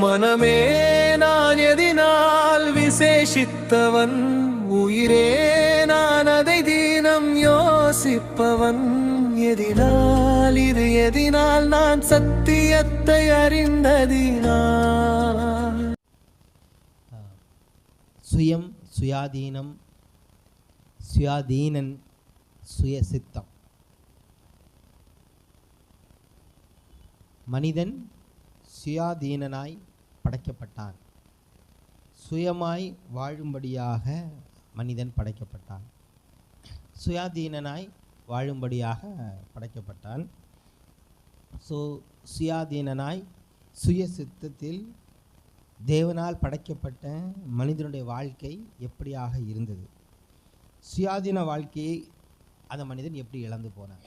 மனமே நான் எதினால் விசேஷித்தவன், உயிரே நான் அதை தினம் யோசிப்பவன். எதினால் இது எதினால் நான் சத்தியத்தை அறிந்ததினால். சுயம், சுயாதீனம், சுயாதீனன், சுயசித்தம். மனிதன் சுயாதீனனாய் படைக்கப்பட்டான். சுயமாய் வாழும்படியாக மனிதன் படைக்கப்பட்டான். சுயாதீனனாய் வாழும்படியாக படைக்கப்பட்டான். சுயாதீனனாய் சுய சித்தத்தில் தேவனால் படைக்கப்பட்ட மனிதனுடைய வாழ்க்கை எப்படியாக இருந்தது? சுயாதீன வாழ்க்கையை அந்த மனிதன் எப்படி இழந்து போனான்?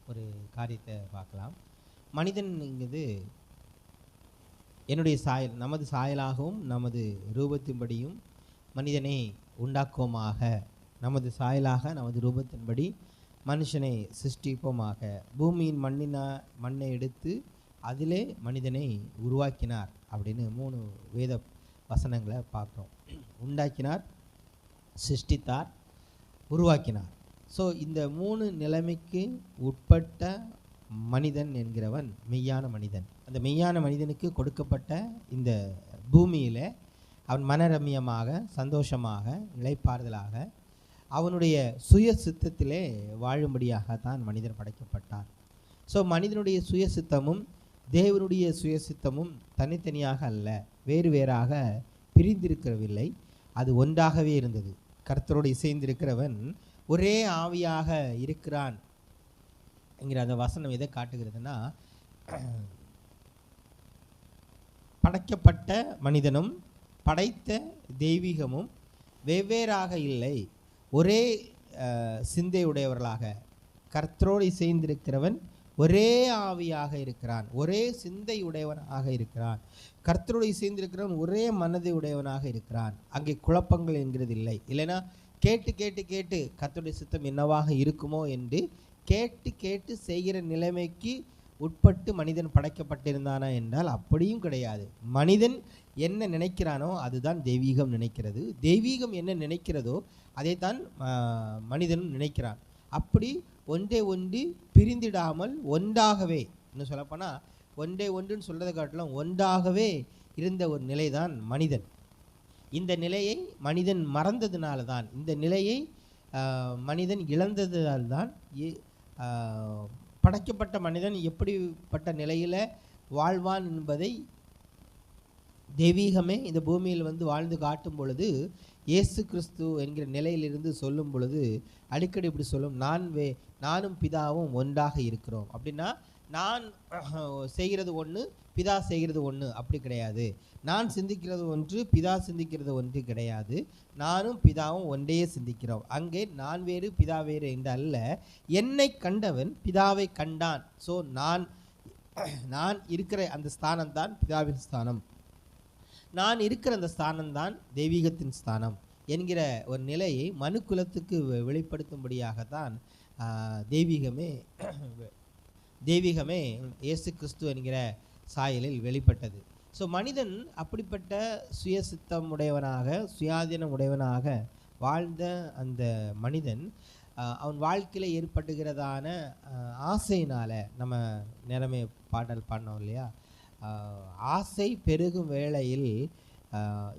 ஒரு காரியத்தை பார்க்கலாம். மனிதன்ங்கிறது என்னுடைய சாயல், நமது சாயலாகவும் நமது ரூபத்தின்படியும் மனிதனை உண்டாக்குவோமாக, நமது சாயலாக நமது ரூபத்தின்படி மனுஷனை சிருஷ்டிப்போமாக. பூமியின் மண்ணை எடுத்து அதிலே மனிதனை உருவாக்கினார் அப்படின்னு 3 வேத வசனங்களை பார்க்குறோம். உண்டாக்கினார், சிருஷ்டித்தார், உருவாக்கினார். ஸோ இந்த 3 நிலைமைக்கு உட்பட்ட மனிதன் என்கிறவன் மெய்யான மனிதன். அந்த மெய்யான மனிதனுக்கு கொடுக்கப்பட்ட இந்த பூமியில் அவன் மனரம்யமாக, சந்தோஷமாக, இளைப்பாறுதலாக, அவனுடைய சுய சித்தத்திலே வாழும்படியாகத்தான் மனிதன் படைக்கப்பட்டான். ஸோ மனிதனுடைய சுய சித்தமும் தேவனுடைய சுய சித்தமும் தனித்தனியாக அல்ல, வேறு வேறாக பிரிந்திருக்கவில்லை, அது ஒன்றாகவே இருந்தது. கர்த்தரோடு இசைந்திருக்கிறவன் ஒரே ஆவியாக இருக்கிறான் என்கிற அந்த வசனம் எதை காட்டுகிறதுனா, படைக்கப்பட்ட மனிதனும் படைத்த தெய்வீகமும் வெவ்வேறாக இல்லை, ஒரே சிந்தையுடையவர்களாக. கர்த்தரோடு இசைந்திருக்கிறவன் ஒரே ஆவியாக இருக்கிறான், ஒரே சிந்தை உடையவனாக இருக்கிறான். கர்த்தரோடு இசைந்திருக்கிறவன் ஒரே மனதை உடையவனாக இருக்கிறான். அங்கே குழப்பங்கள் என்கிறது இல்லை. இல்லைன்னா கேட்டு கேட்டு கேட்டு கர்த்தருடைய சித்தம் என்னவாக இருக்குமோ என்று கேட்டு கேட்டு செய்கிற நிலைமைக்கு உட்பட்டு மனிதன் படைக்கப்பட்டிருந்தானா என்றால் அப்படியும் கிடையாது. மனிதன் என்ன நினைக்கிறானோ அதுதான் தெய்வீகம் நினைக்கிறது. தெய்வீகம் என்ன நினைக்கிறதோ அதைத்தான் மனிதனும் நினைக்கிறான். அப்படி ஒன்றே ஒன்று பிரிந்திடாமல் ஒன்றாகவே, இன்னும் சொல்லப்போனால் ஒன்றே ஒன்றுன்னு சொல்கிறத காட்டிலும் ஒன்றாகவே இருந்த ஒரு நிலைதான் மனிதன். இந்த நிலையை மனிதன் மறந்ததுனால தான், இந்த நிலையை மனிதன் இழந்ததால்தான் படைக்கப்பட்ட மனிதன் எப்படிப்பட்ட நிலையில் வாழ்வான் என்பதை தெய்வீகமே இந்த பூமியில் வந்து வாழ்ந்து காட்டும் பொழுது, இயேசு கிறிஸ்து என்கிற நிலையிலிருந்து சொல்லும் பொழுது அடிக்கடி இப்படி சொல்லும், நானும் பிதாவும் ஒன்றாக இருக்கிறோம். அப்படின்னா நான் செய்கிறது ஒன்று, பிதா செய்கிறது ஒன்று அப்படி கிடையாது. நான் சிந்திக்கிறது ஒன்று, பிதா சிந்திக்கிறது ஒன்று கிடையாது. நானும் பிதாவும் ஒன்றையே சிந்திக்கிறோம். அங்கே நான் வேறு பிதா வேறு என்று அல்ல, என்னை கண்டவன் பிதாவை கண்டான். ஸோ நான் இருக்கிற அந்த ஸ்தானம்தான் பிதாவின் ஸ்தானம், நான் இருக்கிற அந்த ஸ்தானம்தான் தெய்வீகத்தின் ஸ்தானம் என்கிற ஒரு நிலையை மனு குலத்துக்கு வெளிப்படுத்தும்படியாகத்தான் தெய்வீகமே இயேசு கிறிஸ்து என்கிற சாயலில் வெளிப்பட்டது. ஸோ மனிதன் அப்படிப்பட்ட சுயசித்தம் உடையவனாக, சுயாதீனம் உடையவனாக வாழ்ந்த அந்த மனிதன் அவன் வாழ்க்கையில் ஏற்பட்டுகிறதான ஆசையினால், நம்ம நேரமே பாடல் பாடினோம் இல்லையா, ஆசை பெருகும் வேளையில்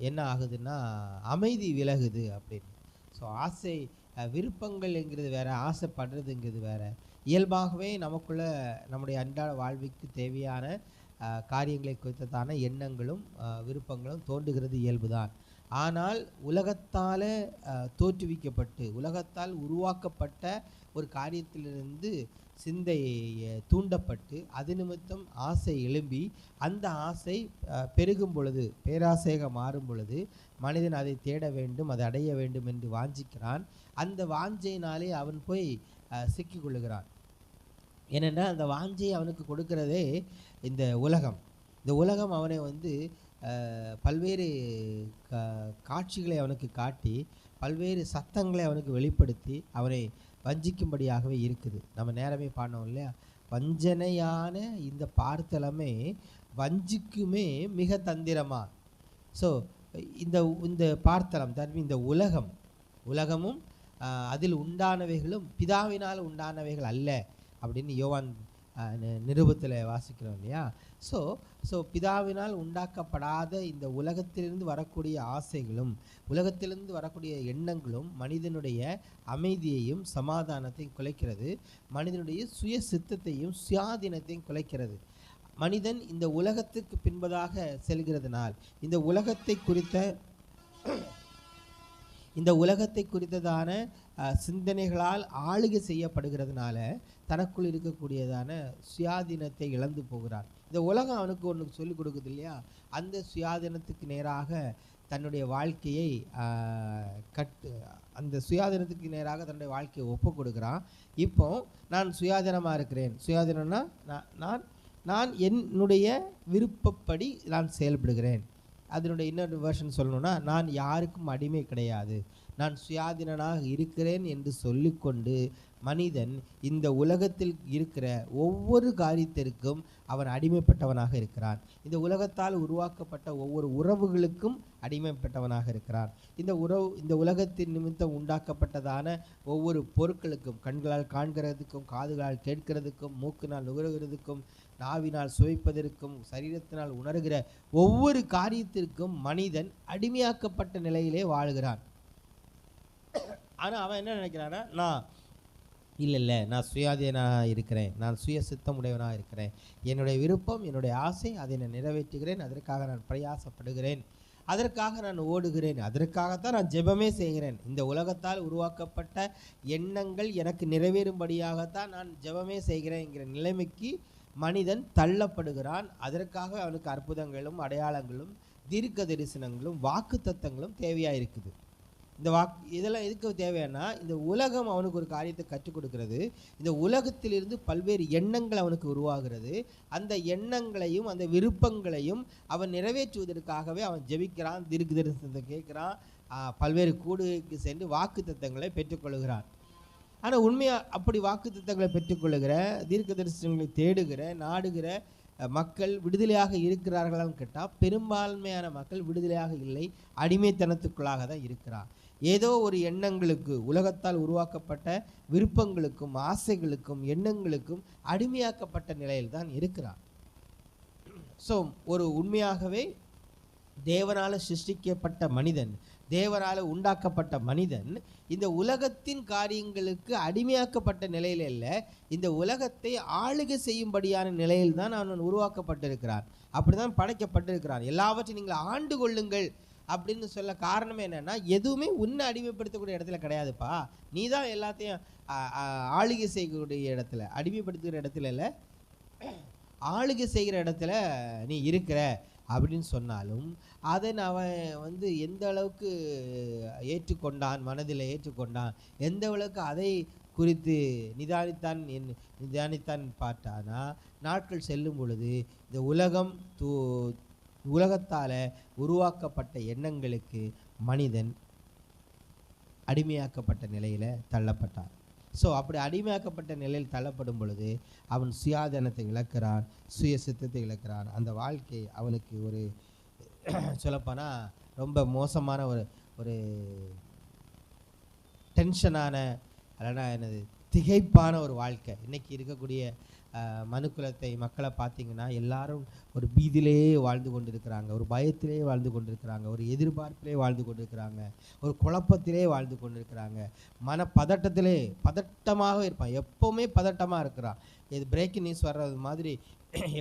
என்ன ஆகுதுன்னா அமைதி விலகுது அப்படின்னு. ஸோ ஆசை, விருப்பங்கள் என்கிறது வேறு, ஆசைப்படுறதுங்கிறது வேறு. இயல்பாகவே நமக்குள்ள நம்முடைய அன்றாட வாழ்வுக்கு தேவையான காரியங்களை குறித்ததான எண்ணங்களும் விருப்பங்களும் தோன்றுகிறது இயல்புதான். ஆனால் உலகத்தால் தோற்றுவிக்கப்பட்டு, உலகத்தால் உருவாக்கப்பட்ட ஒரு காரியத்திலிருந்து சிந்தை தூண்டப்பட்டு அது நிமித்தம் ஆசை எழும்பி, அந்த ஆசை பெருகும் பொழுது, பேராசையாக மாறும் பொழுது மனிதன் அதை தேட வேண்டும், அதை அடைய வேண்டும் என்று வாஞ்சிக்கிறான். அந்த வாஞ்சையினாலே அவன் போய் சிக்கிக்கொள்ளுகிறான். ஏனென்றால் அந்த வாஞ்சையை அவனுக்கு கொடுக்கிறதே இந்த உலகம். இந்த உலகம் அவனை வந்து பல்வேறு காட்சிகளை அவனுக்கு காட்டி, பல்வேறு சத்தங்களை அவனுக்கு வெளிப்படுத்தி அவனை வஞ்சிக்கும்படியாகவே இருக்குது. நம்ம நேரமே பாடினோம் இல்லையா, வஞ்சனையான இந்த பார்த்தலமே வஞ்சிக்குமே மிக தந்திரமா. ஸோ இந்த இந்த பார்த்தலம் இந்த உலகமும் அதில் உண்டானவைகளும் பிதாவினால் உண்டானவைகள் அல்ல அப்படின்னு யோவான் நிருபத்தில் வாசிக்கிறோம் இல்லையா. ஸோ பிதாவினால் உண்டாக்கப்படாத இந்த உலகத்திலிருந்து வரக்கூடிய ஆசைகளும் உலகத்திலிருந்து வரக்கூடிய எண்ணங்களும் மனிதனுடைய அமைதியையும் சமாதானத்தையும் குலைக்கிறது. மனிதனுடைய சுய சித்தத்தையும் சுயாதீனத்தையும் குலைக்கிறது. மனிதன் இந்த உலகத்துக்கு பின்பதாக செல்கிறதுனால் இந்த உலகத்தை குறித்ததான சிந்தனைகளால் ஆளுகை செய்யப்படுகிறதுனால தனக்குள் இருக்கக்கூடியதான சுயாதீனத்தை இழந்து போகிறான். இந்த உலகம் அவனுக்கு ஒன்று சொல்லிக் கொடுக்குது இல்லையா, அந்த சுயாதீனத்துக்கு நேராக தன்னுடைய வாழ்க்கையை தன்னுடைய வாழ்க்கையை ஒப்பு கொடுக்குறான். இப்போ நான் சுயாதீனமாக இருக்கிறேன். சுயாதீனம்னா நான் என்னுடைய விருப்பப்படி நான் செயல்படுகிறேன். அதனுடைய இன்னொரு வெர்ஷன் சொல்லணும்னா, நான் யாருக்கும் அடிமை கிடையாது, நான் சுயாதீனனாக இருக்கிறேன் என்று சொல்லிக்கொண்டு மனிதன் இந்த உலகத்தில் இருக்கிற ஒவ்வொரு காரியத்திற்கும் அவன் அடிமைப்பட்டவனாக இருக்கிறான். இந்த உலகத்தால் உருவாக்கப்பட்ட ஒவ்வொரு உறவுகளுக்கும் அடிமைப்பட்டவனாக இருக்கிறான். இந்த உலகத்தின் நிமித்தம் உண்டாக்கப்பட்டதான ஒவ்வொரு பொருட்களுக்கும், கண்களால் காண்கிறதுக்கும், காதுகளால் கேட்கிறதுக்கும், மூக்கினால் நுகர்கிறதுக்கும், நாவினால் சுவைப்பதற்கும், சரீரத்தினால் உணர்கிற ஒவ்வொரு காரியத்திற்கும் மனிதன் அடிமையாக்கப்பட்ட நிலையிலே வாழ்கிறான். ஆனால் அவன் என்ன நினைக்கிறான்னா, நான் சுயாதீனாக இருக்கிறேன், நான் சுய சித்தம் உடையவனாக இருக்கிறேன், என்னுடைய விருப்பம், என்னுடைய ஆசை, அதை நான் நிறைவேற்றுகிறேன், அதற்காக நான் பிரயாசப்படுகிறேன், அதற்காக நான் ஓடுகிறேன், அதற்காகத்தான் நான் ஜெபமே செய்கிறேன். இந்த உலகத்தால் உருவாக்கப்பட்ட எண்ணங்கள் எனக்கு நிறைவேறும்படியாகத்தான் நான் ஜெபமே செய்கிறேன் என்கிற நிலைமைக்கு மனிதன் தள்ளப்படுகிறான். அதற்காக அவனுக்கு அற்புதங்களும் அடையாளங்களும் தீர்க்க தரிசனங்களும் வாக்கு தத்தங்களும் தேவையாக இருக்குது. இதெல்லாம் எதுக்கு தேவையானா, இந்த உலகம் அவனுக்கு ஒரு காரியத்தை கற்றுக் கொடுக்கிறது. இந்த உலகத்திலிருந்து பல்வேறு எண்ணங்கள் அவனுக்கு உருவாகிறது. அந்த எண்ணங்களையும் அந்த விருப்பங்களையும் அவன் நிறைவேற்றுவதற்காகவே அவன் ஜெபிக்கிறான், தீர்க்க தரிசனத்தை கேட்குறான், பல்வேறு கூடுகைக்கு சென்று வாக்கு தத்தங்களை பெற்றுக்கொள்கிறான். ஆனால் உண்மையாக அப்படி வாக்கு தத்தங்களை பெற்றுக்கொள்ளுகிற, தீர்க்க தரிசனங்களை தேடுகிற, நாடுகிற மக்கள் விடுதலையாக இருக்கிறார்களான்னு கேட்டால் பெரும்பான்மையான மக்கள் விடுதலையாக இல்லை, அடிமைத்தனத்துக்குள்ளாக தான் இருக்கிறான். ஏதோ ஒரு எண்ணங்களுக்கு, உலகத்தால் உருவாக்கப்பட்ட விருப்பங்களுக்கும் ஆசைகளுக்கும் எண்ணங்களுக்கும் அடிமையாக்கப்பட்ட நிலையில் தான் இருக்கிறான். ஸோ ஒரு உண்மையாகவே தேவனால் சிருஷ்டிக்கப்பட்ட மனிதன், தேவனால் உண்டாக்கப்பட்ட மனிதன் இந்த உலகத்தின் காரியங்களுக்கு அடிமையாக்கப்பட்ட நிலையில் அல்ல, இந்த உலகத்தை ஆளுகை செய்யும்படியான நிலையில் தான் அவன் உருவாக்கப்பட்டிருக்கிறான். அப்படி தான் படைக்கப்பட்டிருக்கிறான். எல்லாவற்றையும் நீங்கள் ஆண்டு கொள்ளுங்கள் அப்படின்னு சொல்ல காரணம் என்னன்னா, எதுவுமே உன்னை அடிமைப்படுத்தக்கூடிய இடத்துல கிடையாதுப்பா, நீ தான் எல்லாத்தையும் ஆளுகை செய்யக்கூடிய இடத்துல, அடிமைப்படுத்துகிற இடத்துல இல்லை, ஆளுகை செய்கிற இடத்துல நீ இருக்கிற அப்படின்னு சொன்னாலும் அதை அவன் எந்த அளவுக்கு ஏற்றுக்கொண்டான், மனதில் ஏற்றுக்கொண்டான், எந்த அளவுக்கு அதை குறித்து நிதானித்தான் பார்த்தானா, நாட்கள் செல்லும் பொழுது இந்த உலகத்தால் உருவாக்கப்பட்ட எண்ணங்களுக்கு மனிதன் அடிமையாக்கப்பட்ட நிலையில் தள்ளப்பட்டான். ஸோ அப்படி அடிமையாக்கப்பட்ட நிலையில் தள்ளப்படும் பொழுது அவன் சுயாதீனத்தை இழக்கிறான், சுய சித்தத்தை இழக்கிறான். அந்த வாழ்க்கை அவனுக்கு ஒரு சொல்லப்போனால் ரொம்ப மோசமான ஒரு டென்ஷனான, இல்லைன்னா என்னது திகைப்பான ஒரு வாழ்க்கை. இன்றைக்கி இருக்கக்கூடிய மக்களை பார்த்திங்கன்னா எல்லாரும் ஒரு பீதியிலேயே வாழ்ந்து கொண்டிருக்கிறாங்க, ஒரு பயத்திலே வாழ்ந்து கொண்டிருக்கிறாங்க, ஒரு எதிர்பார்ப்பிலே வாழ்ந்து கொண்டிருக்கிறாங்க, ஒரு குழப்பத்திலே வாழ்ந்து கொண்டிருக்கிறாங்க, பதட்டமாக இருப்பான், எப்போவுமே பதட்டமாக இருக்கிறான். இது பிரேக்கிங் நியூஸ் வர்றது மாதிரி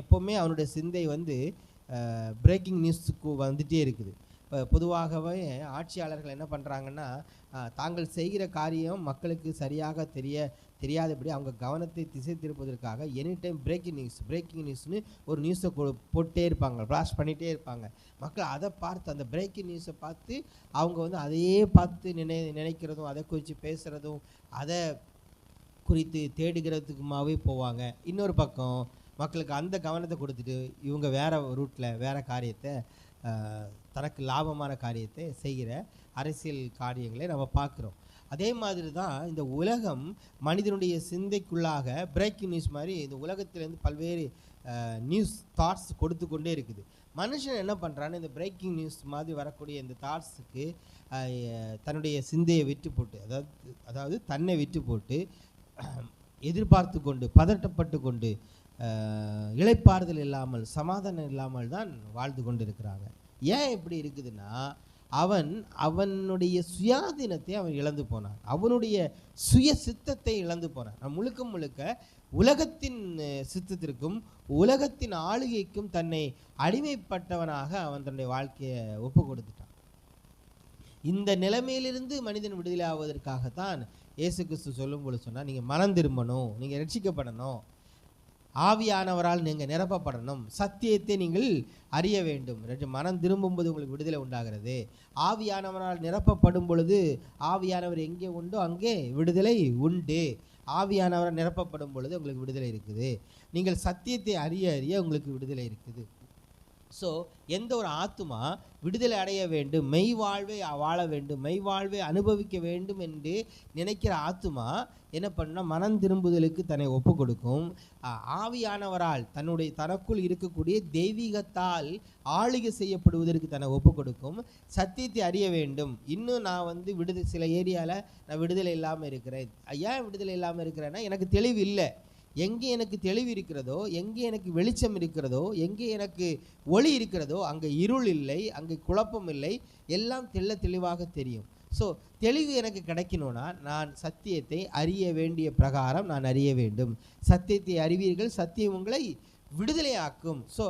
எப்போவுமே அவனுடைய சிந்தை பிரேக்கிங் நியூஸுக்கு வந்துகிட்டே இருக்குது. இப்போ பொதுவாகவே ஆட்சியாளர்கள் என்ன பண்ணுறாங்கன்னா, தாங்கள் செய்கிற காரியம் மக்களுக்கு சரியாக தெரியாதபடி அவங்க கவனத்தை திசை திருப்பதற்காக எனி டைம் பிரேக்கிங் நியூஸ்னு ஒரு நியூஸை போட்டே இருப்பாங்க, ஃப்ளாஷ் பண்ணிகிட்டே இருப்பாங்க. மக்கள் அதை பார்த்து, அந்த பிரேக்கிங் நியூஸை பார்த்து அவங்க அதையே பார்த்து நினைக்கிறதும், அதை குறித்து பேசுகிறதும், அதை குறித்து தேடுகிறதுக்குமாவே போவாங்க. இன்னொரு பக்கம் மக்களுக்கு அந்த கவனத்தை கொடுத்துட்டு இவங்க வேறு ரூட்டில் வேறு காரியத்தை, தனக்கு லாபமான காரியத்தை செய்கிற அரசியல் காரியங்களை நம்ம பார்க்குறோம். அதே மாதிரி தான் இந்த உலகம் மனிதனுடைய சிந்தைக்குள்ளாக பிரேக்கிங் நியூஸ் மாதிரி இந்த உலகத்திலேருந்து பல்வேறு நியூஸ் தாட்ஸ் கொடுத்து கொண்டே இருக்குது. மனுஷன் என்ன பண்ணுறான்னு இந்த பிரேக்கிங் நியூஸ் மாதிரி வரக்கூடிய இந்த தாட்ஸுக்கு தன்னுடைய சிந்தையை விட்டு போட்டு அதாவது தன்னை விட்டு போட்டு எதிர்பார்த்து கொண்டு பதட்டப்பட்டு கொண்டு இளைப்பாறுதல் இல்லாமல் சமாதானம் இல்லாமல் தான் வாழ்ந்து கொண்டு இருக்கிறாங்க. ஏன் இப்படி இருக்குதுன்னா அவனுடைய சுயாதீனத்தை அவன் இழந்து போனான், அவனுடைய சுய சித்தத்தை இழந்து போனான். முழுக்க முழுக்க உலகத்தின் சித்தத்திற்கும் உலகத்தின் ஆளுகைக்கும் தன்னை அடிமைப்பட்டவனாக அவன் தன்னுடைய வாழ்க்கையை ஒப்பு கொடுத்துட்டான். இந்த நிலைமையிலிருந்து மனிதன் விடுதலை ஆவதற்காகத்தான் இயேசு கிறிஸ்து சொல்லும் பொழுது சொன்னால், நீங்கள் மனம் திரும்பணும், நீங்கள் ரட்சிக்கப்படணும், ஆவியானவரால் நீங்கள் நிரப்பப்படணும், சத்தியத்தை நீங்கள் அறிய வேண்டும். மனம் திரும்பும்போது உங்களுக்கு விடுதலை உண்டாகிறது. ஆவியானவரால் நிரப்பப்படும் பொழுது ஆவியானவர் எங்கே உண்டோ அங்கே விடுதலை உண்டு. ஆவியானவரால் நிரப்பப்படும் பொழுது உங்களுக்கு விடுதலை இருக்குது. நீங்கள் சத்தியத்தை அறிய அறிய உங்களுக்கு விடுதலை இருக்குது. ஸோ எந்த ஒரு ஆத்துமா விடுதலை அடைய வேண்டும், மெய் வாழ்வை வாழ வேண்டும், மெய் வாழ்வை அனுபவிக்க வேண்டும் என்று நினைக்கிற ஆத்துமா என்ன பண்ணால் மனம் திரும்புதலுக்கு தன்னை ஒப்பு கொடுக்கும். ஆவியானவரால் தனக்குள் இருக்கக்கூடிய தெய்வீகத்தால் ஆளுகை செய்யப்படுவதற்கு தன்னை ஒப்பு கொடுக்கும். சத்தியத்தை அறிய வேண்டும். இன்னும் நான் சில ஏரியாவில் நான் விடுதலை இல்லாமல் இருக்கிறேன். ஏன் விடுதலை இல்லாமல் இருக்கிறேன்னா எனக்கு தெளிவு இல்லை. எங்கே எனக்கு தெளிவு இருக்கிறதோ, எங்கே எனக்கு வெளிச்சம் இருக்கிறதோ, எங்கே எனக்கு ஒளி இருக்கிறதோ அங்கே இருள் இல்லை, அங்கே குழப்பம் இல்லை, எல்லாம் தெளிவாக தெரியும். ஸோ தெளிவு எனக்கு கிடைக்கணும்னா நான் சத்தியத்தை அறிய வேண்டிய பிரகாரம் நான் அறிய வேண்டும். சத்தியத்தை அறிவீர்கள், சத்தியம் உங்களை விடுதலையாக்கும். ஸோ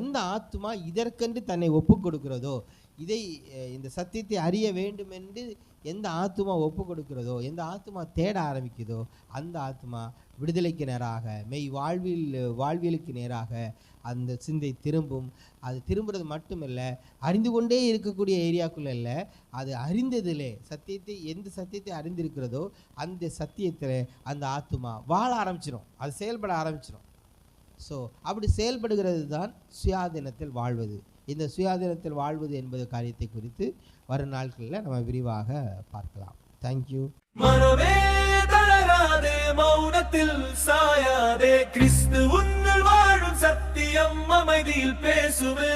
எந்த ஆத்துமா இதற்கென்று தன்னை ஒப்பு கொடுக்கிறதோ, இந்த சத்தியத்தை அறிய வேண்டும் என்று எந்த ஆத்துமா ஒப்பு கொடுக்கிறதோ, எந்த ஆத்துமா தேட ஆரம்பிக்குதோ அந்த ஆத்துமா விடுதலைக்கு நேராக மெய் வாழ்வியலுக்கு நேராக அந்த சிந்தை திரும்பும். அது திரும்புறது மட்டுமில்ல, அறிந்து கொண்டே இருக்கக்கூடிய ஏரியாக்குள்ள இல்லை, அது அறிந்ததிலே எந்த சத்தியத்தை அறிந்திருக்கிறதோ அந்த சத்தியத்தில் அந்த ஆத்துமா வாழ ஆரம்பிச்சிடும், அது செயல்பட ஆரம்பிச்சிடும். ஸோ அப்படி செயல்படுகிறது தான் சுயாதீனத்தில் வாழ்வது. இந்த சுயாதீனத்தில் வாழ்வது என்பது காரியத்தை குறித்து வரும் நாட்களில் நம்ம விரிவாக பார்க்கலாம். தேங்க்யூ. மனமே தளராதே, மௌனத்தில் சாயாதே, கிறிஸ்து உன்னில் வாழும் சத்தியம் அமைதியில் பேசுவே.